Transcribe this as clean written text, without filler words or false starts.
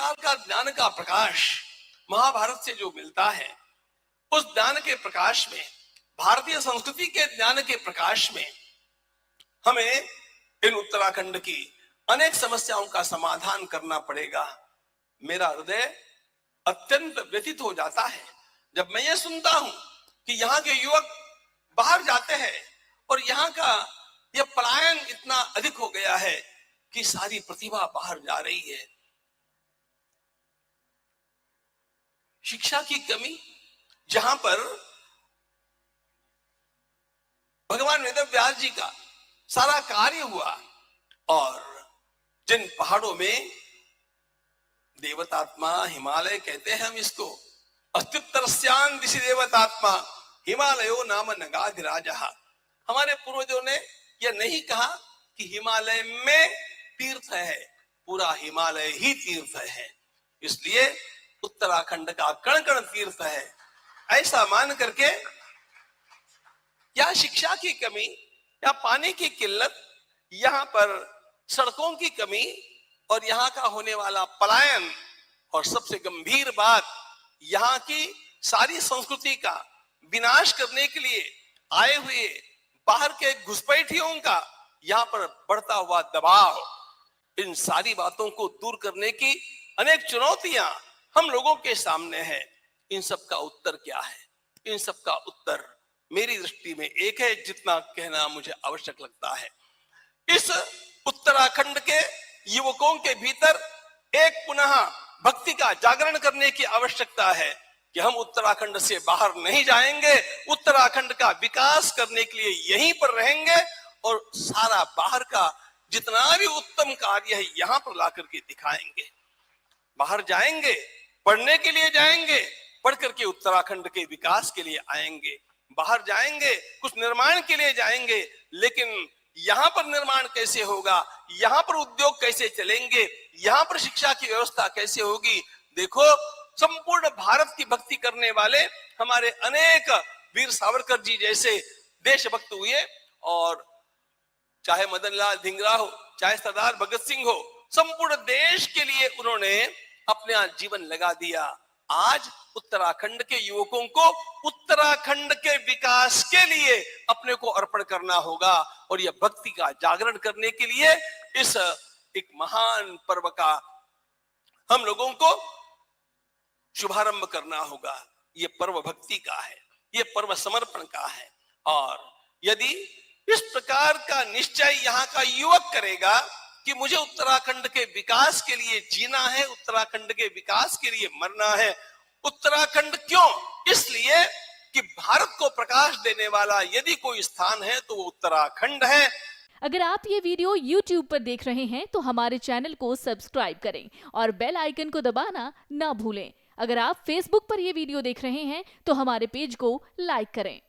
प्रकार का ज्ञान का प्रकाश महाभारत से जो मिलता है, उस ज्ञान के प्रकाश में, भारतीय संस्कृति के ज्ञान के प्रकाश में हमें इन उत्तराखंड की अनेक समस्याओं का समाधान करना पड़ेगा। मेरा हृदय अत्यंत व्यथित हो जाता है जब मैं ये सुनता हूं कि यहाँ के युवक बाहर जाते हैं और यहाँ का यह पलायन इतना अधिक हो गया है कि सारी प्रतिभा बाहर जा रही है। शिक्षा की कमी, जहां पर भगवान वेदव्यास जी का सारा कार्य हुआ और जिन पहाड़ों में देवतात्मा, हिमालय कहते हैं हम इसको, अस्त्युत्तरस्यां दिशि देवतात्मा हिमालयो नाम नगाधिराजः। हमारे पूर्वजों ने यह नहीं कहा कि हिमालय में तीर्थ है, पूरा हिमालय ही तीर्थ है। इसलिए उत्तराखंड का कण कण तीर्थ है। ऐसा मान करके या शिक्षा की कमी, या पानी की किल्लत, यहाँ पर सड़कों की कमी और यहाँ का होने वाला पलायन, और सबसे गंभीर बात यहाँ की सारी संस्कृति का विनाश करने के लिए आए हुए बाहर के घुसपैठियों का यहाँ पर बढ़ता हुआ दबाव, इन सारी बातों को दूर करने की अनेक चुनौतियां हम लोगों के सामने है। इन सब का उत्तर क्या है? इन सब का उत्तर मेरी दृष्टि में एक है, जितना कहना मुझे आवश्यक लगता है। इस उत्तराखंड के युवकों के भीतर एक पुनः भक्ति का जागरण करने की आवश्यकता है कि हम उत्तराखंड से बाहर नहीं जाएंगे, उत्तराखंड का विकास करने के लिए यहीं पर रहेंगे और सारा बाहर का जितना भी उत्तम कार्य है यहाँ पर ला करके दिखाएंगे। बाहर जाएंगे, पढ़ने के लिए जाएंगे, पढ़ करके उत्तराखंड के विकास के लिए आएंगे। बाहर जाएंगे, कुछ निर्माण के लिए जाएंगे, लेकिन यहाँ पर निर्माण कैसे होगा, यहाँ पर उद्योग कैसे चलेंगे, यहाँ पर शिक्षा की व्यवस्था कैसे होगी। देखो, संपूर्ण भारत की भक्ति करने वाले हमारे अनेक वीर सावरकर जी जैसे देशभक्त हुए, और चाहे मदन लाल धिंगरा हो, चाहे सरदार भगत सिंह हो, संपूर्ण देश के लिए उन्होंने अपना जीवन लगा दिया। आज उत्तराखंड के युवकों को उत्तराखंड के विकास के लिए अपने को अर्पण करना होगा और यह भक्ति का जागरण करने के लिए इस एक महान पर्व का हम लोगों को शुभारंभ करना होगा। ये पर्व भक्ति का है, ये पर्व समर्पण का है, और यदि इस प्रकार का निश्चय यहाँ का युवक करेगा कि मुझे उत्तराखंड के विकास के लिए जीना है, उत्तराखंड के विकास के लिए मरना है। उत्तराखंड क्यों? इसलिए कि भारत को प्रकाश देने वाला यदि कोई स्थान है तो वो उत्तराखंड है। अगर आप ये वीडियो YouTube पर देख रहे हैं तो हमारे चैनल को सब्सक्राइब करें और बेल आइकन को दबाना ना भूलें। अगर आप Facebook पर ये वीडियो देख रहे हैं तो हमारे पेज को लाइक करें।